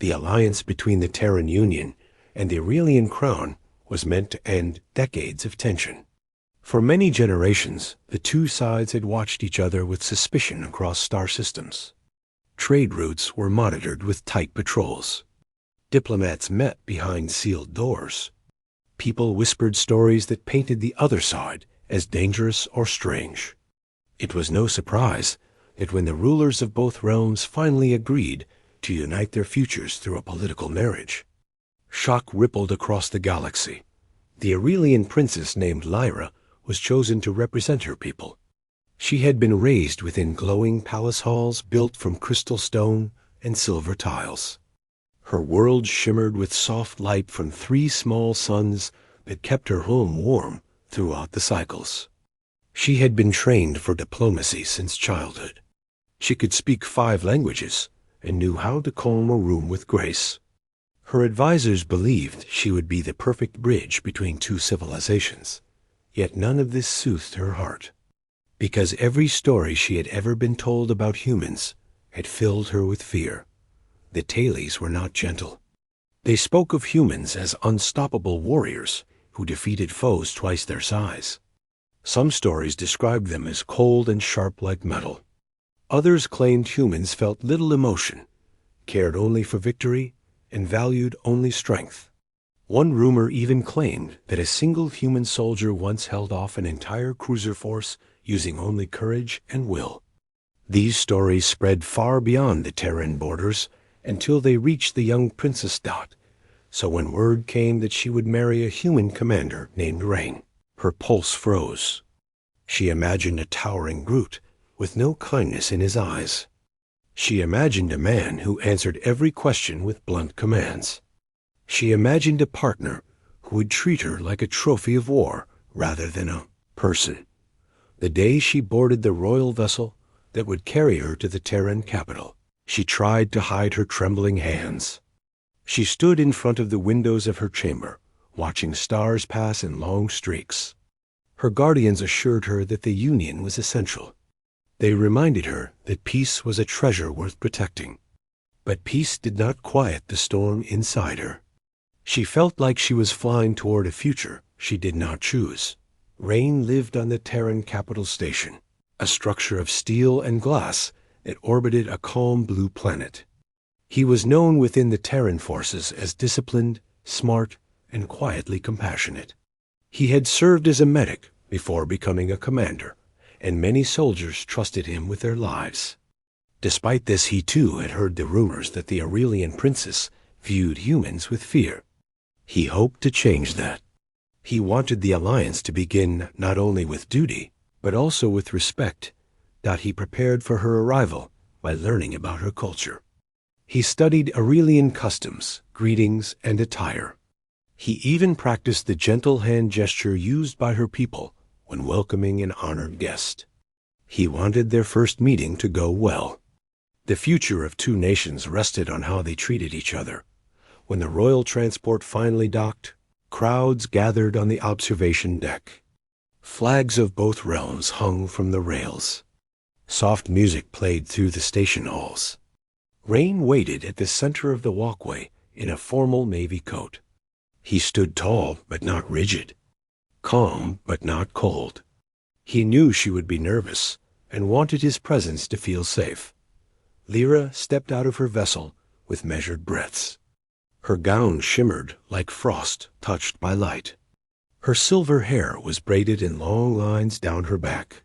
The alliance between the Terran Union and the Aurelian Crown was meant to end decades of tension. For many generations, the two sides had watched each other with suspicion across star systems. Trade routes were monitored with tight patrols. Diplomats met behind sealed doors. People whispered stories that painted the other side as dangerous or strange. It was no surprise that when the rulers of both realms finally agreed to unite their futures through a political marriage, shock rippled across the galaxy. The Aurelian princess named Lyra was chosen to represent her people. She had been raised within glowing palace halls built from crystal stone and silver tiles. Her world shimmered with soft light from 3 small suns that kept her home warm throughout the cycles. She had been trained for diplomacy since childhood. She could speak 5 languages and knew how to calm a room with grace. Her advisors believed she would be the perfect bridge between 2 civilizations, yet none of this soothed her heart, because every story she had ever been told about humans had filled her with fear. The Tales were not gentle. They spoke of humans as unstoppable warriors who defeated foes twice their size. Some stories described them as cold and sharp like metal. Others claimed humans felt little emotion, cared only for victory, and valued only strength. One rumor even claimed that a single human soldier once held off an entire cruiser force using only courage and will. These stories spread far beyond the Terran borders until they reached the young Princess Dot. So when word came that she would marry a human commander named Rain, her pulse froze. She imagined a towering Groot with no kindness in his eyes. She imagined a man who answered every question with blunt commands. She imagined a partner who would treat her like a trophy of war rather than a person. The day she boarded the royal vessel that would carry her to the Terran capital, she tried to hide her trembling hands. She stood in front of the windows of her chamber, watching stars pass in long streaks. Her guardians assured her that the union was essential. They reminded her that peace was a treasure worth protecting. But peace did not quiet the storm inside her. She felt like she was flying toward a future she did not choose. Rain lived on the Terran capital station, a structure of steel and glass that orbited a calm blue planet. He was known within the Terran forces as disciplined, smart, and quietly compassionate. He had served as a medic before becoming a commander, and many soldiers trusted him with their lives. Despite this, he too had heard the rumors that the Aurelian princess viewed humans with fear. He hoped to change that. He wanted the alliance to begin not only with duty, but also with respect. He prepared for her arrival by learning about her culture. He studied Aurelian customs, greetings, and attire. He even practiced the gentle hand gesture used by her people when welcoming an honored guest. He wanted their first meeting to go well. The future of 2 nations rested on how they treated each other. When the royal transport finally docked, crowds gathered on the observation deck. Flags of both realms hung from the rails. Soft music played through the station halls. Rain waited at the center of the walkway in a formal navy coat. He stood tall but not rigid, calm but not cold. He knew she would be nervous and wanted his presence to feel safe. Lyra stepped out of her vessel with measured breaths. Her gown shimmered like frost touched by light. Her silver hair was braided in long lines down her back.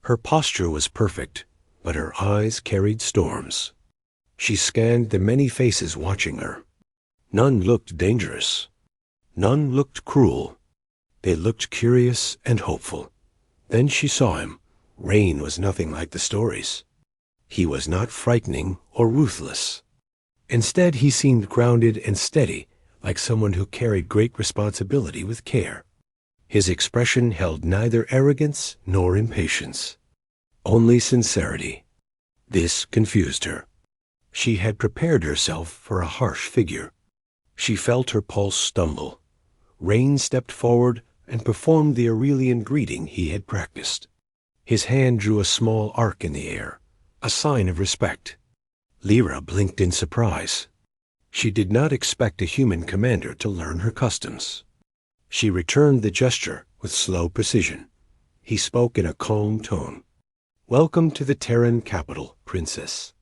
Her posture was perfect, but her eyes carried storms. She scanned the many faces watching her. None looked dangerous. None looked cruel. They looked curious and hopeful. Then she saw him. Rain was nothing like the stories. He was not frightening or ruthless. Instead, he seemed grounded and steady, like someone who carried great responsibility with care. His expression held neither arrogance nor impatience, only sincerity. This confused her. She had prepared herself for a harsh figure. She felt her pulse stumble. Rain stepped forward and performed the Aurelian greeting he had practiced. His hand drew a small arc in the air, a sign of respect. Lyra blinked in surprise. She did not expect a human commander to learn her customs. She returned the gesture with slow precision. He spoke in a calm tone. "Welcome to the Terran capital, Princess.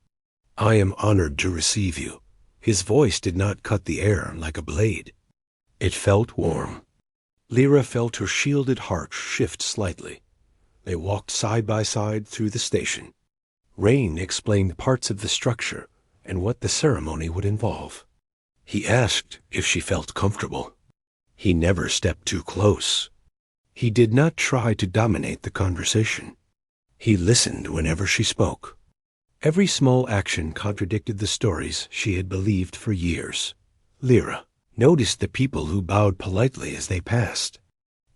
I am honored to receive you." His voice did not cut the air like a blade. It felt warm. Lyra felt her shielded heart shift slightly. They walked side by side through the station. Rain explained parts of the structure and what the ceremony would involve. He asked if she felt comfortable. He never stepped too close. He did not try to dominate the conversation. He listened whenever she spoke. Every small action contradicted the stories she had believed for years. Lyra noticed the people who bowed politely as they passed.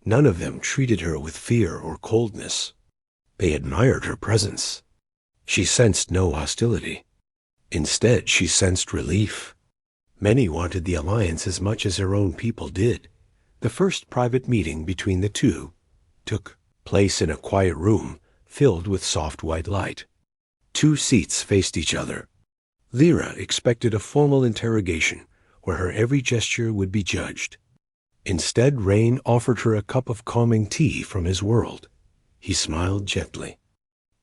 None of them treated her with fear or coldness. They admired her presence. She sensed no hostility. Instead, she sensed relief. Many wanted the alliance as much as her own people did. The first private meeting between the two took place in a quiet room filled with soft white light. 2 seats faced each other. Lyra expected a formal interrogation where her every gesture would be judged. Instead, Rain offered her a cup of calming tea from his world. He smiled gently.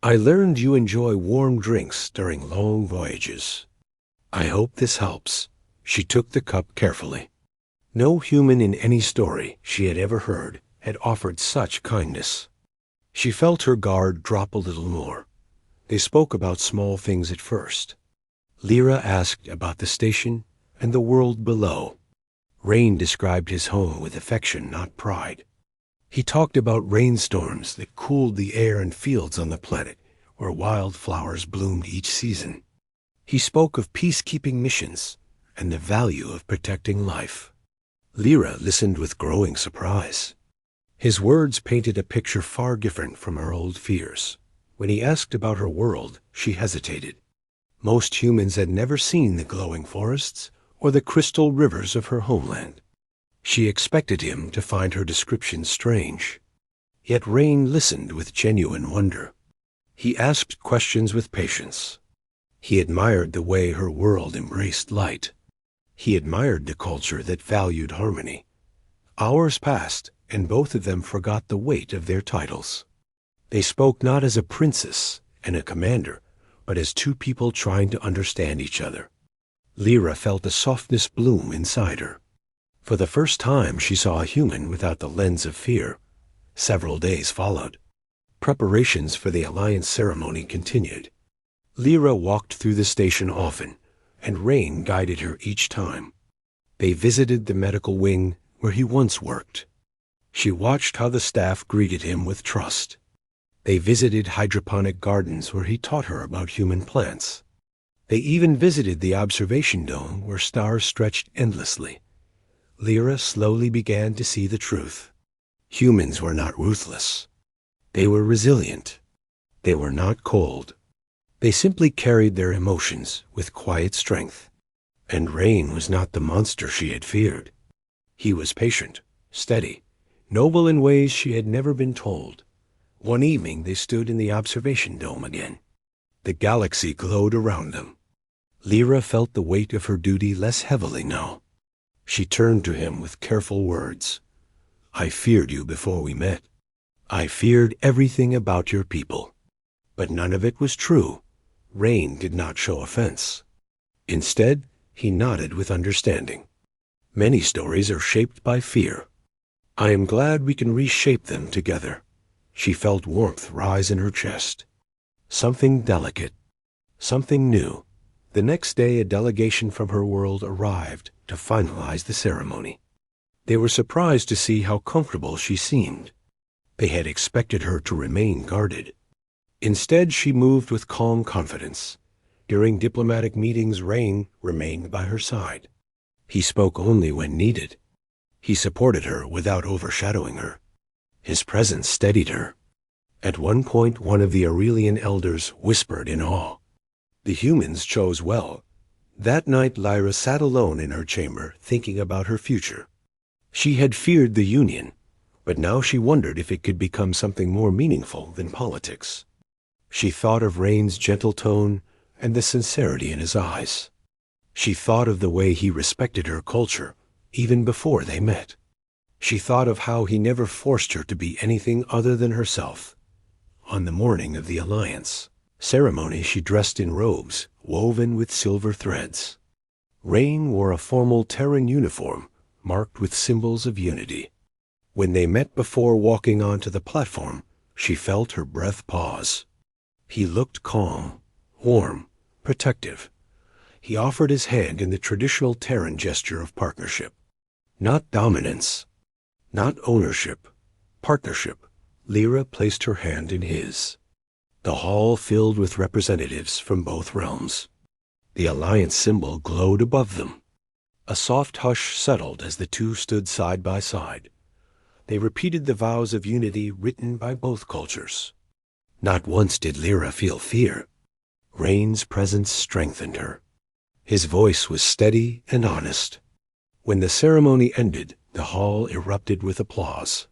"I learned you enjoy warm drinks during long voyages. I hope this helps." She took the cup carefully. No human in any story she had ever heard had offered such kindness. She felt her guard drop a little more. They spoke about small things at first. Lyra asked about the station and the world below. Rain described his home with affection, not pride. He talked about rainstorms that cooled the air and fields on the planet where wildflowers bloomed each season. He spoke of peacekeeping missions and the value of protecting life. Lyra listened with growing surprise. His words painted a picture far different from her old fears. When he asked about her world, she hesitated. Most humans had never seen the glowing forests or the crystal rivers of her homeland. She expected him to find her description strange. Yet Rain listened with genuine wonder. He asked questions with patience. He admired the way her world embraced light. He admired the culture that valued harmony. Hours passed, and both of them forgot the weight of their titles. They spoke not as a princess and a commander, but as 2 people trying to understand each other. Lyra felt a softness bloom inside her. For the first time, she saw a human without the lens of fear. Several days followed. Preparations for the alliance ceremony continued. Lyra walked through the station often, and Rain guided her each time. They visited the medical wing where he once worked. She watched how the staff greeted him with trust. They visited hydroponic gardens where he taught her about human plants. They even visited the observation dome where stars stretched endlessly. Lyra slowly began to see the truth. Humans were not ruthless. They were resilient. They were not cold. They simply carried their emotions with quiet strength. And Rain was not the monster she had feared. He was patient, steady, noble in ways she had never been told. One evening they stood in the observation dome again. The galaxy glowed around them. Lyra felt the weight of her duty less heavily now. She turned to him with careful words. "I feared you before we met. I feared everything about your people." But none of it was true. Rain did not show offense. Instead, he nodded with understanding. "Many stories are shaped by fear. I am glad we can reshape them together." She felt warmth rise in her chest. Something delicate. Something new. The next day, a delegation from her world arrived to finalize the ceremony. They were surprised to see how comfortable she seemed. They had expected her to remain guarded. Instead, she moved with calm confidence. During diplomatic meetings, Rain remained by her side. He spoke only when needed. He supported her without overshadowing her. His presence steadied her. At one point, one of the Aurelian elders whispered in awe. The humans chose well. That night, Lyra sat alone in her chamber, thinking about her future. She had feared the Union, but now she wondered if it could become something more meaningful than politics. She thought of Rain's gentle tone and the sincerity in his eyes. She thought of the way he respected her culture, even before they met. She thought of how he never forced her to be anything other than herself. On the morning of the alliance ceremony, she dressed in robes woven with silver threads. Rain wore a formal Terran uniform marked with symbols of unity. When they met before walking onto the platform, she felt her breath pause. He looked calm, warm, protective. He offered his hand in the traditional Terran gesture of partnership. Not dominance, not ownership, partnership. Lyra placed her hand in his. The hall filled with representatives from both realms. The alliance symbol glowed above them. A soft hush settled as the two stood side by side. They repeated the vows of unity written by both cultures. Not once did Lyra feel fear. Rain's presence strengthened her. His voice was steady and honest. When the ceremony ended, the hall erupted with applause.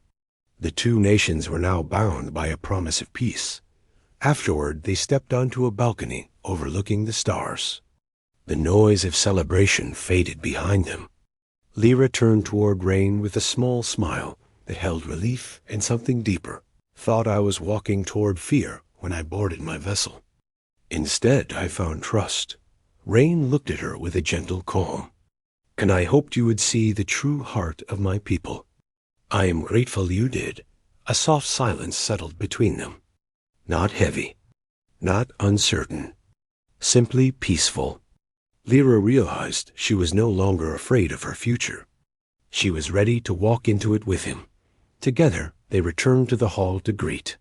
The two nations were now bound by a promise of peace. Afterward, they stepped onto a balcony overlooking the stars. The noise of celebration faded behind them. Lyra turned toward Rain with a small smile that held relief and something deeper. Thought I was walking toward fear when I boarded my vessel. Instead, I found trust. Rain looked at her with a gentle calm. And I hoped you would see the true heart of my people. I am grateful you did. A soft silence settled between them. Not heavy, not uncertain, simply peaceful. Lyra realized she was no longer afraid of her future. She was ready to walk into it with him. Together, they returned to the hall to greet.